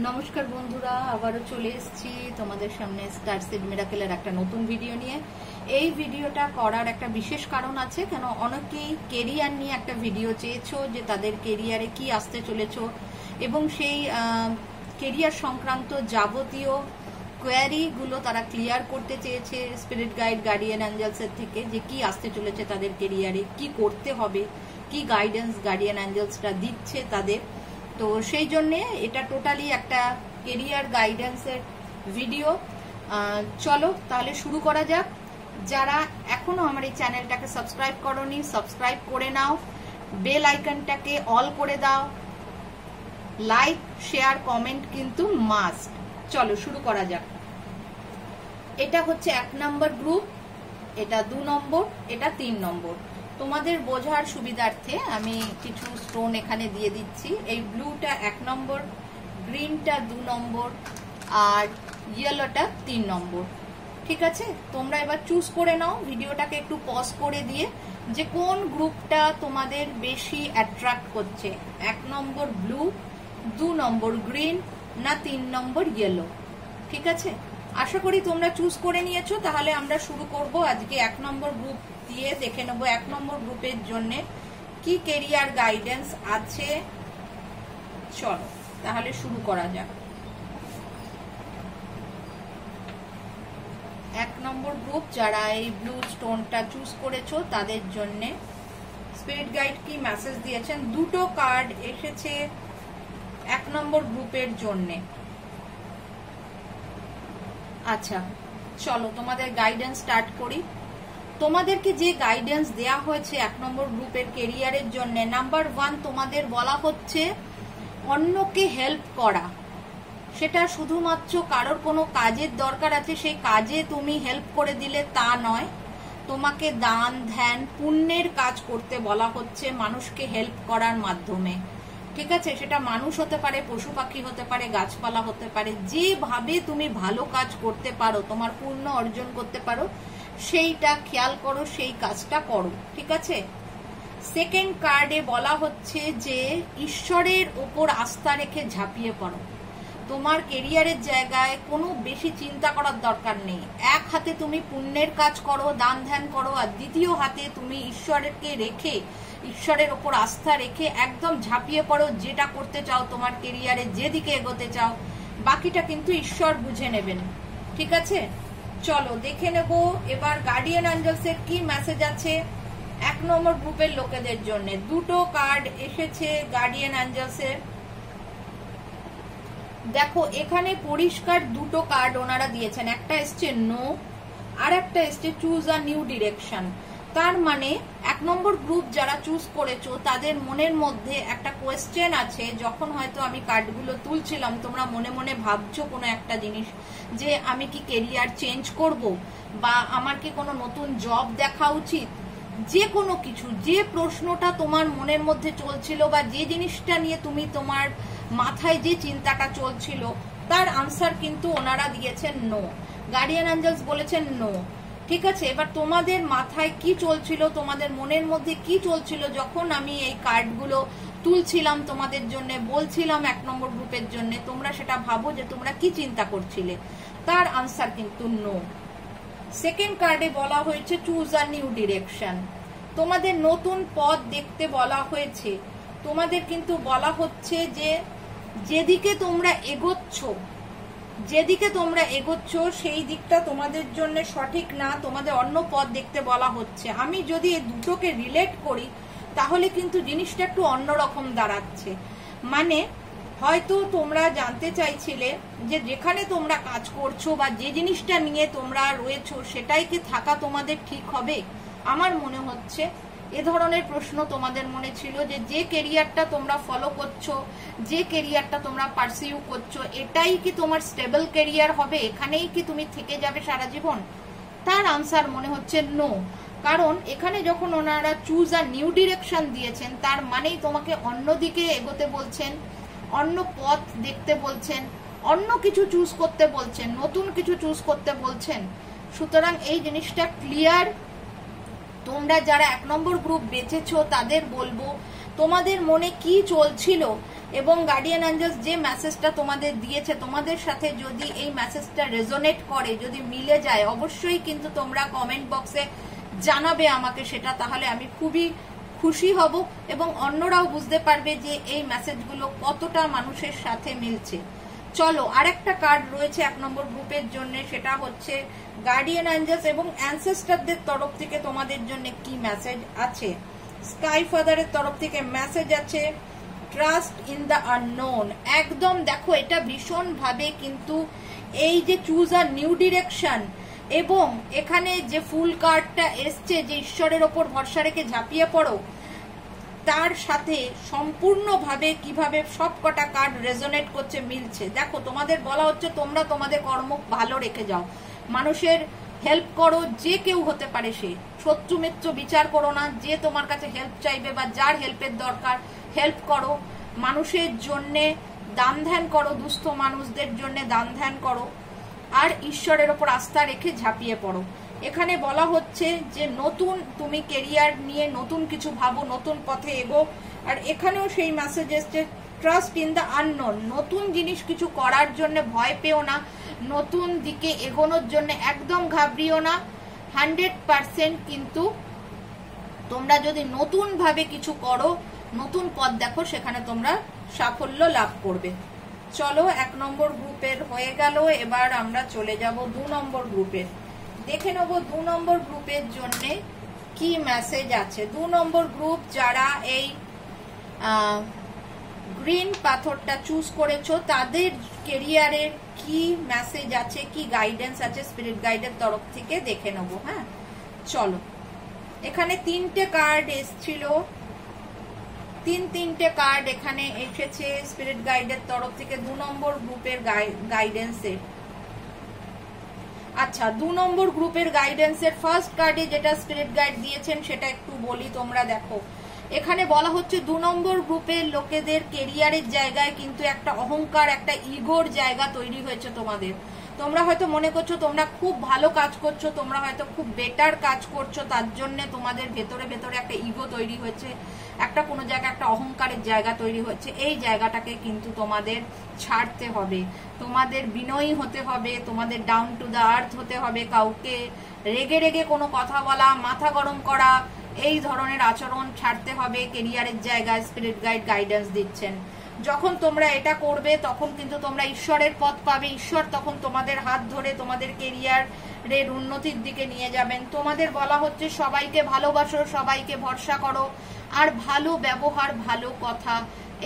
নমস্কার বন্ধুরা, আবারও চলে এসেছি তোমাদের সামনে স্টার সিড মিরাকেলের একটা নতুন ভিডিও নিয়ে। এই ভিডিওটা করার একটা বিশেষ কারণ আছে, কেন অনেকেই কেরিয়ার নিয়ে একটা ভিডিও চেয়েছো, যে তাদের কেরিয়ারে কি আসতে চলেছো এবং সেই কেরিয়ার সংক্রান্ত যাবতীয় কোয়ারিগুলো তারা ক্লিয়ার করতে চেয়েছে স্পিরিট গাইড গার্ডিয়ান অ্যাঞ্জেলসের থেকে, যে কি আসতে চলেছে তাদের কেরিয়ারে, কি করতে হবে, কি গাইডেন্স গার্ডিয়ান অ্যাঞ্জেলসরা দিচ্ছে তাদের। তো সেই জন্যে এটা টোটালি একটা কেরিয়ার গাইডেন্সের ভিডিও। চলো তাহলে শুরু করা যাক। যারা এখনো আমার এই চ্যানেলটাকে সাবস্ক্রাইব করোনি, সাবস্ক্রাইব করে নাও, বেল আইকনটাকে অল করে দাও, লাইক শেয়ার কমেন্ট কিন্তু মাস্ট। চলো শুরু করা যাক। এটা হচ্ছে 1 নম্বর গ্রুপ, এটা 2 নম্বর, এটা 3 নম্বর। তোমাদের বোঝার সুবিধার্থে আমি কিছু স্টোন এখানে দিয়ে দিচ্ছি। এই ব্লুটা 1 নম্বর, গ্রিনটা 2 নম্বর আর ইয়েলোটা 3 নম্বর। ঠিক আছে, তোমরা এবার চুজ করে নাও, ভিডিওটাকে একটু পজ করে দিয়ে, যে কোন গ্রুপটা তোমাদের বেশি অ্যাট্রাক্ট করছে। 1 নম্বর ব্লু, 2 নম্বর গ্রিন, না 3 নম্বর ইয়েলো। ঠিক আছে, আশা করি তোমরা চুজ করে নিয়েছো। তাহলে আমরা শুরু করব আজকে 1 নম্বর গ্রুপ দিয়ে। দেখে নেব 1 নম্বর গ্রুপের জন্য কি কেরিয়ার গাইডেন্স আছে। চলো তাহলে শুরু করা যাক। 1 নম্বর গ্রুপ যারা এই ব্লু স্টোনটা চুজ করেছো তাদের জন্য স্পিরিট গাইড কি মেসেজ দিয়েছেন। দুটো কার্ড এসেছে 1 নম্বর গ্রুপের জন্য। আচ্ছা চলো তোমাদের গাইডেন্স স্টার্ট করি। তোমাদেরকে যে গাইডেন্স দেয়া হয়েছে 1 নম্বর গ্রুপের কেরিয়ারের জন্য, নাম্বার 1 তোমাদের বলা হচ্ছে অন্যকে হেল্প করা। সেটা শুধুমাত্র কারোর কোনো কাজের দরকার আছে সেই কাজে তুমি হেল্প করে দিলে তা নয়, তোমাকে দান ধ্যান পুণ্যের কাজ করতে বলা হচ্ছে মানুষকে হেল্প করার মাধ্যমে। ঠিক আছে, সেটা মানুষ হতে পারে, পশু পাখি হতে পারে, গাছপালা হতে পারে। যেভাবে তুমি ভালো কাজ করতে পারো, তোমার পুণ্য অর্জন করতে পারো, সেইটা খেয়াল করো, সেই কাজটা করো। ঠিক আছে। সেকেন্ড কার্ডে বলা হচ্ছে যে ঈশ্বরের ওপর আস্থা রেখে ঝাঁপিয়ে পড়ো। তোমার কেরিয়ারের জায়গায় কোনো বেশি চিন্তা করার দরকার নেই। এক হাতে তুমি পুণ্যের কাজ করো, দান ধ্যান করো, আর দ্বিতীয় হাতে তুমি ঈশ্বরকে রেখে, ঈশ্বরের ওপর আস্থা রেখে একদম ঝাঁপিয়ে পড়ো। যেটা করতে চাও, তোমার কেরিয়ারে যেদিকে এগোতে চাও, বাকিটা কিন্তু ঈশ্বর বুঝে নেবেন। ঠিক আছে, চলো দেখে নেব এবার গার্ডিয়ান অ্যাঞ্জেলসের কি মেসেজ আছে 1 নম্বর গ্রুপের লোকেদের জন্য। দুটো কার্ড এসেছে গার্ডিয়ান অ্যাঞ্জেলসের। দেখো এখানে পরিষ্কার দুটো কার্ড ওনারা দিয়েছেন, একটা এসছে নো আর একটা এসছে চুজ আ নিউ ডিরেকশন। তার মানে 1 নম্বর গ্রুপ যারা চুজ করেছো তাদের মনের মধ্যে একটা কোয়েশ্চেন আছে। যখন হয়তো আমি কার্ডগুলো তুলছিলাম, তোমরা মনে মনে ভাবছো কোনো একটা জিনিস, যে আমি কি কেরিয়ার চেঞ্জ করব, বা আমার কি কোনো নতুন জব দেখা উচিত। যে কোনো কিছু, যে প্রশ্নটা তোমার মনের মধ্যে চলছিল, বা যে জিনিসটা নিয়ে তুমি তোমার মাথায় যে চিন্তাটা চলছিল, তার আনসার কিন্তু ওনারা দিয়েছেন নো। গার্ডিয়ান অ্যাঞ্জেলস বলেছেন নো। ঠিক আছে, এবার তোমাদের মাথায় কি চলছিল, তোমাদের মনের মধ্যে কি চলছিল যখন আমি এই কার্ডগুলো তুলছিলাম তোমাদের জন্য, বলছিলাম 1 নম্বর গ্রুপের জন্য, তোমরা সেটা ভাবো যে তোমরা কি চিন্তা করছিলে, তার আনসার কিন্তু নো। সেকেন্ড কার্ডে বলা হয়েছে চুজ আ নিউ ডিরেকশন। তোমাদের নতুন পথ দেখতে বলা হয়েছে। তোমাদের কিন্তু বলা হচ্ছে যে যেদিকে তোমরা এগোচ্ছ সেই দিকটা তোমাদের জন্য সঠিক না, তোমাদের অন্য পথ দেখতে বলা হচ্ছে। আমি যদি এই দুটোকে রিলেট করি তাহলে কিন্তু জিনিসটা একটু অন্যরকম দাঁড়াচ্ছে। মানে হয়তো তোমরা জানতে চাইছিলে যে যেখানে তোমরা কাজ করছো বা যে জিনিসটা নিয়ে তোমরা রয়েছো সেটাই কি থাকা তোমাদের ঠিক হবে। আমার মনে হচ্ছে এ ধরনের প্রশ্ন তোমাদের মনে ছিল, যে যে কেরিয়ারটা তোমরা ফলো করছো, যে কেরিয়ারটা তোমরা পারসিউ করছো, এটাই কি তোমার স্টেবল কেরিয়ার হবে, এখানেই কি তুমি থেকে যাবে সারা জীবন। তার আনসার মনে হচ্ছে নো। কারণ এখানে যখন ওনারা চুজ আ নিউ ডিরেকশন দিয়েছেন, তার মানেই তোমাকে অন্যদিকে এগোতে বলছেন, অন্য পথ দেখতে বলছেন, অন্য কিছু চুজ করতে বলছেন, নতুন কিছু চুজ করতে বলছেন। সুতরাং এই জিনিসটা ক্লিয়ার। তোমরা যারা 1 নম্বর গ্রুপ বেছেছো তাদের বলবো তোমাদের মনে কি চলছিল এবং গার্ডিয়ান অ্যাঞ্জেলস যে মেসেজটা তোমাদের দিয়েছে, তোমাদের সাথে যদি এই মেসেজটা রেজোনেট করে, যদি মিলে যায়, অবশ্যই কিন্তু তোমরা কমেন্ট বক্সে জানাবে আমাকে সেটা, তাহলে আমি খুবই খুশি হব এবং অন্যরাও বুঝতে পারবে যে এই মেসেজগুলো কতটা মানুষের সাথে মিলছে। চলো, আরেকটা কার্ড রয়েছে 1 নম্বর গ্রুপের জন্য, সেটা হচ্ছে গার্ডিয়ান অ্যাঞ্জেলস এবং অ্যানসেস্টরদের তরফ থেকে তোমাদের জন্য কি মেসেজ আছে। স্কাই ফাদারের তরফ থেকে মেসেজ আছে ট্রাস্ট ইন দ্য আননোন। একদম দেখো, এটা ভীষণ ভাবে কিন্তু এই যে চুজ আ নিউ ডিরেকশন, এবং এখানে যে ফুল কার্ডটা এসছে যে ঈশ্বরের ওপর ভরসা রেখে ঝাঁপিয়ে পড়ো, তার সাথে সম্পূর্ণভাবে কিভাবে সবকটা কার্ড রেজোনেট করছে, মিলছে। দেখো, তোমাদের বলা হচ্ছে তোমরা তোমাদের কর্ম ভালো রেখে যাও, মানুষের হেল্প করো, যে কেউ হতে পারে সে, শত্রু মিত্র বিচার করো না, যে তোমার কাছে হেল্প চাইবে বা যার হেল্পের দরকার হেল্প করো, মানুষের জন্য দান ধ্যান করো, দুস্থ মানুষদের জন্য দান ধ্যান করো, আর ঈশ্বরের ওপর আস্থা রেখে ঝাঁপিয়ে পড়ো। এখানে বলা হচ্ছে যে নতুন তুমি কেরিয়ার নিয়ে নতুন কিছু ভাবো, নতুন পথে এগো। আর এখানেও সেই মেসেজ এসছে ট্রাস্ট ইন দ্য আননোন। নতুন জিনিস কিছু করার জন্য ভয় পেও না, নতুন দিকে এগোনোর জন্য একদম ঘাবড়িও না। 100% কিন্তু তোমরা যদি নতুন ভাবে কিছু করো, নতুন পথ দেখো, সেখানে তোমরা সাফল্য লাভ করবে। চলো, 1 নম্বর গ্রুপের হয়ে গেল, এবার আমরা চলে যাব 2 নম্বর গ্রুপের। দেখে নেব 2 নম্বর গ্রুপের জন্য কি মেসেজ আছে। 2 নম্বর গ্রুপ যারা এই গ্রিন পাথরটা চুজ করেছো, তাদের কেরিয়ারের কি মেসেজ আছে, কি গাইডেন্স আছে স্পিরিট গাইডের তরফ থেকে দেখে নেব। হ্যাঁ, চলো। এখানে 3টে কার্ড এসছিল, তিনটে কার্ড এখানে এসেছে স্পিরিট গাইডের তরফ থেকে 2 নম্বর গ্রুপের গাইডেন্সের। আচ্ছা, 2 নম্বর গ্রুপের গাইডেন্সের ফার্স্ট কার্ডে যেটা স্পিরিট গাইড দিয়েছেন সেটা একটু বলি, তোমরা দেখো। এখানে বলা হচ্ছে 2 নম্বর গ্রুপের লোকেদের কেরিয়ারের জায়গায় কিন্তু একটা অহংকার, একটা ইগোর জায়গা তৈরি হয়েছে তোমাদের। তোমরা হয়তো মনে করছো তোমরা খুব ভালো কাজ করছো, তোমরা হয়তো খুব বেটার কাজ করছো, তার জন্য তোমাদের ভেতরে ভেতরে একটা ইগো তৈরি হয়েছে, একটা কোনো জায়গায় একটা অহংকারের জায়গা তৈরি হচ্ছে। এই জায়গাটাকে কিন্তু তোমাদের ছাড়তে হবে, তোমাদের বিনয়ী হতে হবে, তোমাদের ডাউন টু দ্য আর্থ হতে হবে। কাউকে রেগে রেগে কোনো কথা বলা, মাথা গরম করা, এই ধরনের আচরণ ছাড়তে হবে কেরিয়ারের জায়গায়। স্পিরিট গাইড গাইডেন্স দিচ্ছেন যখন তোমরা এটা করবে তখন কিন্তু তোমরা ঈশ্বরের পথ পাবে, ঈশ্বর তখন তোমাদের হাত ধরে তোমাদের কেরিয়ারের উন্নতির দিকে নিয়ে যাবেন। তোমাদের বলা হচ্ছে সবাইকে ভালোবাসো, সবাইকে ভরসা করো, আর ভালো ব্যবহার, ভালো কথা,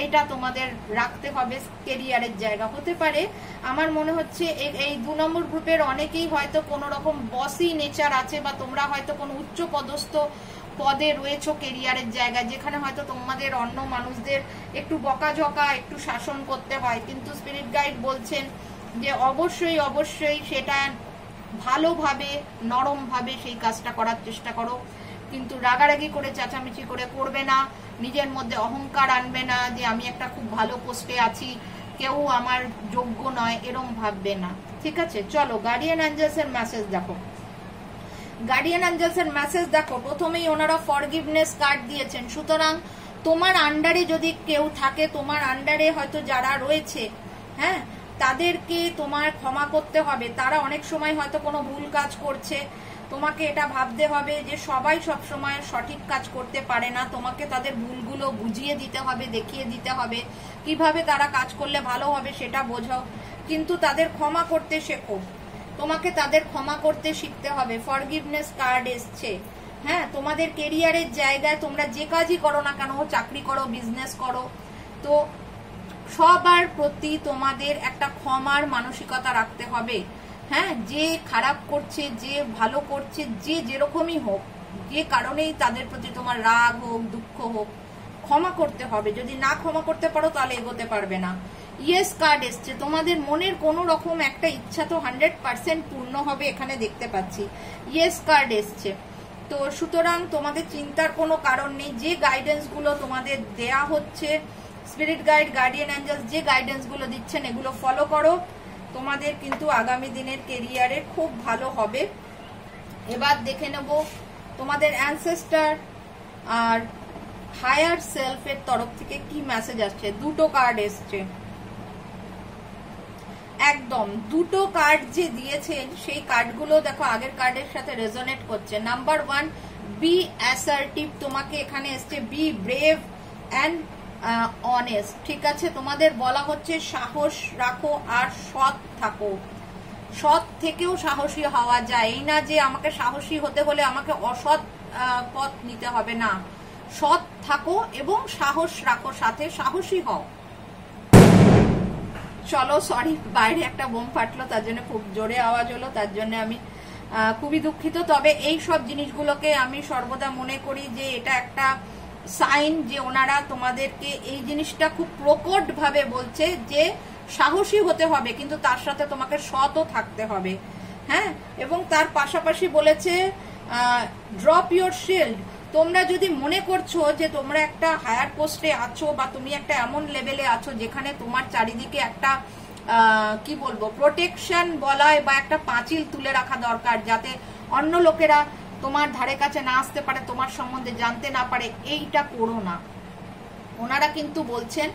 এটা তোমাদের রাখতে হবে কেরিয়ারের জায়গা। হতে পারে আমার মনে হচ্ছে এই 2 নম্বর গ্রুপের অনেকেই হয়তো কোনো রকম বসি নেচার আছে, বা তোমরা হয়তো কোনো উচ্চ পদস্থ পদে রয়েছো কেরিয়ারের জায়গায়, যেখানে হয়তো তোমাদের অন্য মানুষদের একটু বকাঝকা, একটু শাসন করতে হয়। কিন্তু স্পিরিট গাইড বলছেন যে অবশ্যই অবশ্যই সেটা ভালোভাবে, নরমভাবে সেই কাজটা করার চেষ্টা করো, কিন্তু রাগারাগি করে, চেঁচামেচি করে করবে না, নিজের মধ্যে অহংকার আনবে না যে আমি একটা খুব ভালো পোস্টে আছি, কেউ আমার যোগ্য নয়, এরম ভাববে না। ঠিক আছে, চলো গার্ডিয়ান অ্যাঞ্জেলসের মেসেজ দেখো। গার্ডিয়ান অ্যাঞ্জেলসের মেসেজ দেখো, প্রথমেই ওনারা ফরগিভনেস কার্ড দিয়েছেন। সুতরাং তোমার আন্ডারে যদি কেউ থাকে, তোমার আন্ডারে হয়তো যারা রয়েছে, হ্যাঁ, তাদেরকে তোমার ক্ষমা করতে হবে। তারা অনেক সময় হয়তো কোনো ভুল কাজ করছে, তোমাকে এটা ভাবতে হবে যে সবাই সব সময় সঠিক কাজ করতে পারে না, তোমাকে তাদের ভুলগুলো বুঝিয়ে দিতে হবে, দেখিয়ে দিতে হবে কিভাবে তারা কাজ করলে ভালো হবে সেটা বোঝাও, কিন্তু তাদের ক্ষমা করতে শেখো, তোমাকে তাদের ক্ষমা করতে শিখতে হবে। ফরগিভনেস কার্ড এসছে। হ্যাঁ, তোমাদের কেরিয়ারের জায়গায় তোমরা যে কাজই করো না কেন, চাকরি করো, বিজনেস করো, তো সবার প্রতি তোমাদের একটা ক্ষমার মানসিকতা রাখতে হবে। হ্যাঁ, যে খারাপ করছে, যে ভালো করছে, যে যেরকমই হোক, যে কারণেই তাদের প্রতি তোমার রাগ হোক, দুঃখ হোক, ক্ষমা করতে হবে। যদি না ক্ষমা করতে পারো তাহলে এগোতে পারবে না। ইয়েস কার্ড এসছে, তোমাদের মনের কোনো রকম একটা ইচ্ছা তো 100% পূর্ণ হবে, এখানে দেখতে পাচ্ছি ইয়েস কার্ড এসছে। তো সুতরাং তোমাদের চিন্তার কোনো কারণ নেই। যে গাইডেন্স গুলো তোমাদের দেয়া হচ্ছে, স্পিরিট গাইড, গার্ডিয়ান অ্যাঞ্জেলস যে গাইডেন্স গুলো দিচ্ছেন, এগুলো ফলো করো, তোমাদের কিন্তু আগামী দিনের কেরিয়ারে খুব ভালো হবে। এবার দেখে নেব তোমাদের অ্যানসেস্টার আর হায়ার সেলফের তরফ থেকে কি মেসেজ আসছে? দুটো কার্ড এসছে, একদম দুটো কার্ড যে দিয়েছেন সেই কার্ডগুলো দেখো আগের কার্ডের সাথে রেজোনেট করছে। নাম্বার 1, বি অ্যাসার্টিভ, তোমাকে এখানে এসছে বি ব্রেভ অ্যান্ড অনেস্ট। ঠিক আছে, তোমাদের বলা হচ্ছে সাহস রাখো আর সৎ থাকো। সৎ থেকেও সাহসী হওয়া যায়, এই না যে আমাকে সাহসী হতে হলে আমাকে অসৎ পথ নিতে হবে, না, সৎ থাকো এবং সাহস রাখো, সাথে সাহসী হও। চলো, সরি, বাইরে একটা বোম ফাটলো, তার জন্য খুব জোরে আওয়াজ হলো, তার জন্য আমি খুবই দুঃখিত। তবে এই সব জিনিসগুলোকে আমি সর্বদা মনে করি যে এটা একটা সাইন যে ওনারা তোমাদেরকে এই জিনিসটা খুব প্রকট ভাবে বলছে যে সাহসী হতে হবে, কিন্তু তার সাথে তোমাকে সৎও থাকতে হবে। হ্যাঁ, এবং তার পাশাপাশি বলেছে ড্রপ ইউর শিল্ড। তোমরা যদি মনে করছো যে তোমরা একটা হায়ার পোস্টে আছো বা তুমি একটা এমন লেভেলে আছো যেখানে তোমার চারিদিকে একটা কি বলবো প্রোটেকশন বলায় বা একটা পাঁচিল তুলে রাখা দরকার, যাতে অন্য লোকেরা তোমার ধারে কাছে না আসতে পারে, তোমার সম্বন্ধে জানতে না পারে, এইটা করো না। ওনারা কিন্তু বলছেন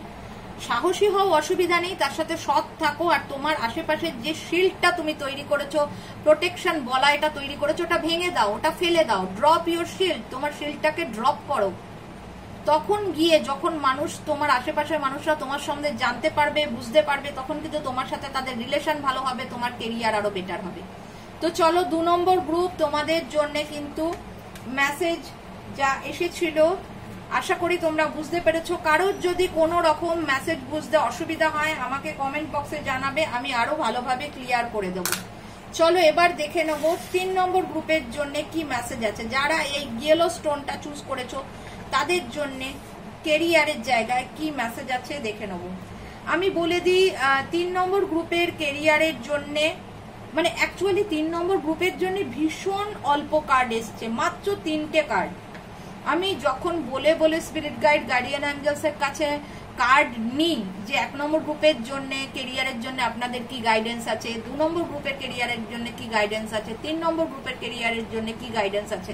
সাহসী হও, অসুবিধা নেই, তার সাথে সৎ থাকো, আর তোমার আশেপাশে যে শিল্ডটা তুমি তৈরি করেছো, প্রোটেকশন বলা এটা তৈরি করেছো, ওটা ভেঙে দাও, ওটা ফেলে দাও। ড্রপ ইউর শিল্ড, তোমার শিল্ডটাকে ড্রপ করো। তখন গিয়ে যখন মানুষ, তোমার আশেপাশের মানুষরা তোমার সম্বন্ধে জানতে পারবে, বুঝতে পারবে, তখন কিন্তু তোমার সাথে তাদের রিলেশন ভালো হবে, তোমার কেরিয়ার আরো বেটার হবে। তো চলো, 2 নম্বর গ্রুপ তোমাদের জন্য কিন্তু মেসেজ যা এসেছিল আশা করি তোমরা বুঝতে পেরেছো। কারোর যদি কোনো রকম মেসেজ বুঝতে অসুবিধা হয় আমাকে কমেন্ট বক্সে জানাবে, আমি আরো ভালোভাবে ক্লিয়ার করে দেবো। চলো এবার দেখে নেব 3 নম্বর গ্রুপের জন্য কি মেসেজ আছে। যারা এই ইয়েলো স্টোনটা চুজ করেছো তাদের জন্য কেরিয়ারের জায়গায় কি মেসেজ আছে দেখে নেব। আমি বলে দিই 3 নম্বর গ্রুপের কেরিয়ারের জন্য, মানে অ্যাকচুয়ালি 3 নম্বর গ্রুপের জন্য ভীষণ অল্প কার্ড এসছে, মাত্র 3টে কার্ড। আমি যখন বলে বলে স্পিরিট গাইড, গার্ডিয়ান অ্যাঞ্জেলস এর কাছে কার্ড নিই যে 1 নম্বর গ্রুপের জন্য কেরিয়ারের জন্য আপনাদের কি গাইডেন্স আছে, 2 নম্বর গ্রুপের কেরিয়ারের জন্য কি গাইডেন্স আছে, 3 নম্বর গ্রুপের কেরিয়ারের জন্য কি গাইডেন্স আছে,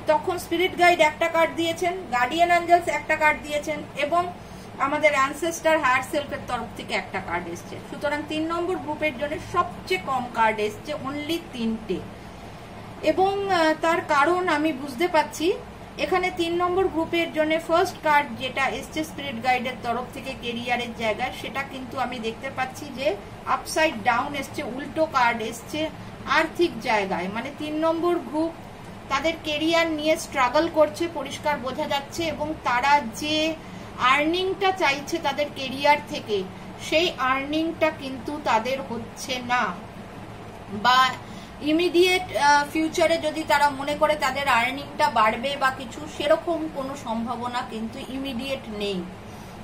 তখন স্পিরিট গাইড একটা কার্ড দিয়েছেন, গার্ডিয়ান অ্যাঞ্জেলস একটা কার্ড দিয়েছেন এবং আমাদের অ্যানসেস্টার হায়ার সেলফের তরফ থেকে একটা কার্ড এসছে। সুতরাং 3 নম্বর গ্রুপের জন্য সবচেয়ে কম কার্ড এসছে, অনলি 3টে। এবং তার কারণ আমি বুঝতে পাচ্ছি, এখানে 3 নম্বর গ্রুপের জন্য ফার্স্ট কার্ড যেটা এসছে স্পিরিট গাইডের তরফ থেকে কেরিয়ারের জায়গায়, সেটা কিন্তু আমি দেখতে পাচ্ছি যে আপসাইড ডাউন এসছে, উল্টো কার্ড এসছে আর্থিক জায়গায়। মানে 3 নম্বর গ্রুপ তাদের কেরিয়ার নিয়ে স্ট্রাগল করছে, পরিষ্কার বোঝা যাচ্ছে, এবং তারা যে আর্নিংটা চাইছে তাদের কেরিয়ার থেকে, সেই আর্নিংটা কিন্তু তাদের হচ্ছে না, বা ইমিডিয়েট ফিউচারে যদি তারা মনে করে তাদের আর্নিংটা বাড়বে বা কিছু, সেরকম কোনো সম্ভাবনা কিন্তু ইমিডিয়েট নেই।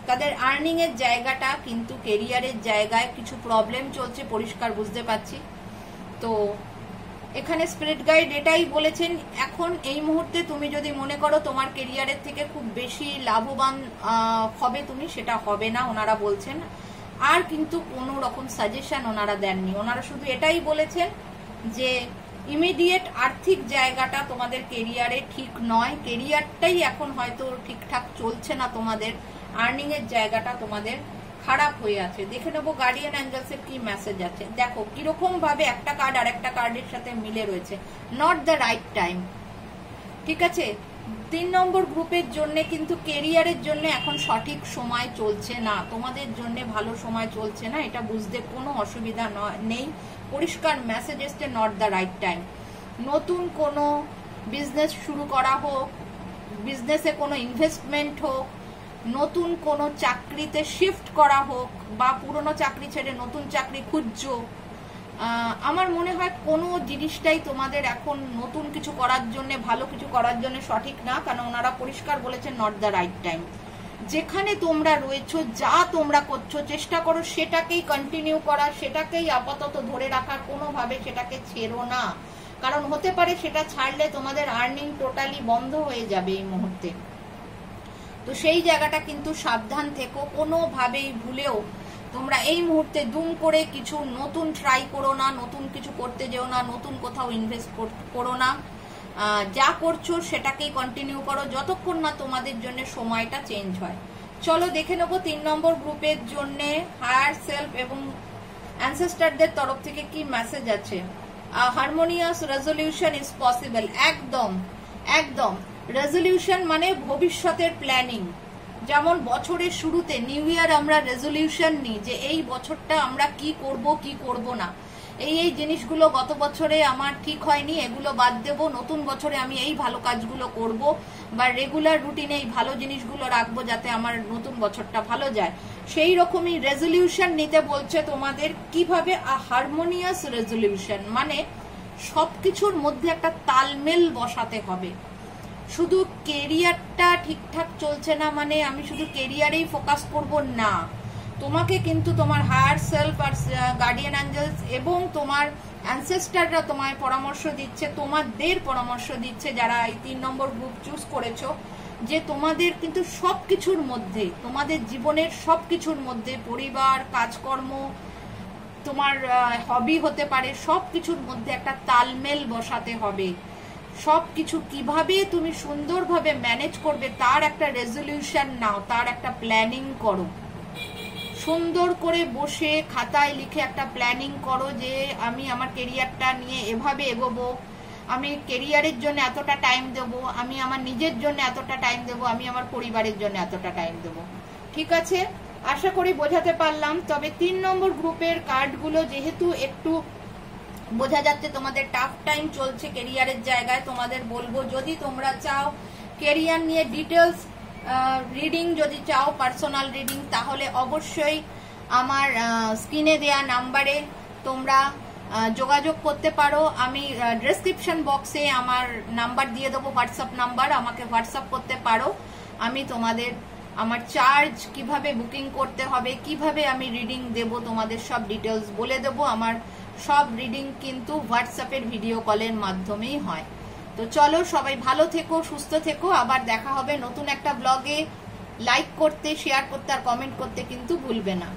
তাদের আর্নিং এর জায়গাটা কিন্তু কেরিয়ারের জায়গায় কিছু প্রবলেম চলছে, পরিষ্কার বুঝতে পারছি। তো এখানে স্পিরিট গাইড এটাই বলেছেন, এখন এই মুহূর্তে তুমি যদি মনে করো তোমার কেরিয়ারের থেকে খুব বেশি লাভবান হবে তুমি, সেটা হবে না ওনারা বলছেন। আর কিন্তু কোনো রকম সাজেশন ওনারা দেননি, ওনারা শুধু এটাই বলেছেন যে ইমিডিয়েট আর্থিক জায়গাটা তোমাদের কেরিয়ারে ঠিক নয়, কেরিয়ারটাই এখন হয়তো ঠিকঠাক চলছে না, তোমাদের আর্নিং এর জায়গাটা তোমাদের খারাপ হয়ে আছে। দেখে নেবো গার্ডিয়ান অ্যাঞ্জেলস এর কি মেসেজ আছে। দেখো কিরকম ভাবে একটা কার্ড আর একটা কার্ডের সাথে মিলে রয়েছে, নট দ্য রাইট টাইম। ঠিক আছে, 3 নম্বর গ্রুপের জন্য কিন্তু কেরিয়ারের জন্য এখন সঠিক সময় চলছে না, তোমাদের জন্য ভালো সময় চলছে না, এটা বুঝতে কোনো অসুবিধা নেই। পরিষ্কার মেসেজ এসছে, নট দ্য রাইট টাইম। নতুন কোনো বিজনেস শুরু করা হোক, বিজনেসে কোনো ইনভেস্টমেন্ট হোক, নতুন কোনো চাকরিতে শিফট করা হোক, বা পুরনো চাকরি ছেড়ে নতুন চাকরি খুঁজছো, আমার মনে হয় কোনো জিনিসটাই তোমাদের এখন নতুন কিছু করার জন্য, ভালো কিছু করার জন্য সঠিক না, কারণ ওনারা পরিষ্কার বলেছেন নট দ্য রাইট টাইম। যেখানে তোমরা রয়েছো, যা তোমরা করছো, চেষ্টা করো সেটাকেই কন্টিনিউ করার, সেটাকেই আপাতত ধরে রাখার, কোনোভাবে সেটাকে ছেড়ো না, কারণ হতে পারে সেটা ছাড়লে তোমাদের আর্নিং টোটালি বন্ধ হয়ে যাবে এই মুহূর্তে। তো সেই জায়গাটা কিন্তু সাবধান থেকো, কোনোভাবেই ভুলেও তোমরা এই মুহূর্তে দুম করে কিছু নতুন ট্রাই করো না, নতুন কিছু করতে যেও না, নতুন কোথাও ইনভেস্ট করো না। যা করছো সেটাকেই কন্টিনিউ করো যতক্ষণ না তোমাদের জন্য সময়টা চেঞ্জ হয়। চলো দেখে নেবো 3 নম্বর গ্রুপের জন্য হায়ার সেলফ এবং অ্যানসেস্টারদের তরফ থেকে কি মেসেজ আছে। Harmonious resolution is possible. একদম একদম। রেজলিউশন মানে ভবিষ্যতের প্ল্যানিং। যেমন বছরের শুরুতে নিউ ইয়ার আমরা রেজলিউশন নিই যে এই বছরটা আমরা কি করব কি করব না, এই জিনিসগুলো গত বছরে আমার ঠিক হয়নি, এগুলো বাদ দেব, নতুন বছরে আমি এই ভালো কাজগুলো করব বা রেগুলার রুটিনে এই ভালো জিনিসগুলো রাখবো যাতে আমার নতুন বছরটা ভালো যায়। সেই রকমই রেজলিউশন নিতে বলছে তোমাদের। কিভাবে? হারমোনিয়াস রেজলিউশন মানে সবকিছুর মধ্যে একটা তালমেল বসাতে হবে। শুধু কেরিয়ারটা ঠিকঠাক চলছে না মানে আমি শুধু কেরিয়ারেই ফোকাস করব না, তোমাকে কিন্তু তোমার হায়ার সেলফ আর গার্ডিয়ান অ্যাঞ্জেলস এবং তোমার অ্যানসেস্টাররা তোমায় পরামর্শ দিচ্ছে, তোমাদের পরামর্শ দিচ্ছে যারা এই 3 নম্বর গ্রুপ চুজ করেছো, যে তোমাদের কিন্তু সবকিছুর মধ্যে, তোমাদের জীবনের সবকিছুর মধ্যে, পরিবার, কাজকর্ম, তোমার হবি হতে পারে, সবকিছুর মধ্যে একটা তালমেল বসাতে হবে। সবকিছু কিভাবে তুমি সুন্দরভাবে ম্যানেজ করবে তার একটা রেজলিউশন নাও, তার একটা প্ল্যানিং করো। সুন্দর করে বসে খাতায় লিখে একটা প্ল্যানিং করো যে আমি আমার কেরিয়ারটা নিয়ে এভাবে এগোবো, আমি কেরিয়ারের জন্য এতটা টাইম দেব, আমি আমার নিজের জন্য এতটা টাইম দেব, আমি আমার পরিবারের জন্য এতটা টাইম দেব। ঠিক আছে, আশা করি বোঝাতে পারলাম। তবে 3 নম্বর গ্রুপের কার্ডগুলো যেহেতু একটু বোঝা যাচ্ছে তোমাদের টাফ টাইম চলছে কেরিয়ারের জায়গায়, তোমাদের বলবো যদি তোমরা চাও কেরিয়ার নিয়ে ডিটেলস রিডিং, যদি চাও পার্সোনাল রিডিং, তাহলে অবশ্যই আমার স্ক্রিনে দেয়া নাম্বারে তোমরা যোগাযোগ করতে পারো। আমি ডেসক্রিপশন বক্সে আমার নাম্বার দিয়ে দেবো, হোয়াটসঅ্যাপ নাম্বার, আমাকে হোয়াটসঅ্যাপ করতে পারো। আমি তোমাদের আমার চার্জ, কিভাবে বুকিং করতে হবে, কিভাবে আমি রিডিং দেব, তোমাদের সব ডিটেলস বলে দেবো। আমার সব রিডিং কিন্তু হোয়াটসঅ্যাপের ভিডিও কলের মাধ্যমেই হয়। তো চলো সবাই ভালো থেকো, সুস্থ থেকো, আবার দেখা হবে নতুন একটা ব্লগে। লাইক করতে, শেয়ার করতে আর কমেন্ট করতে কিন্তু ভুলবে না।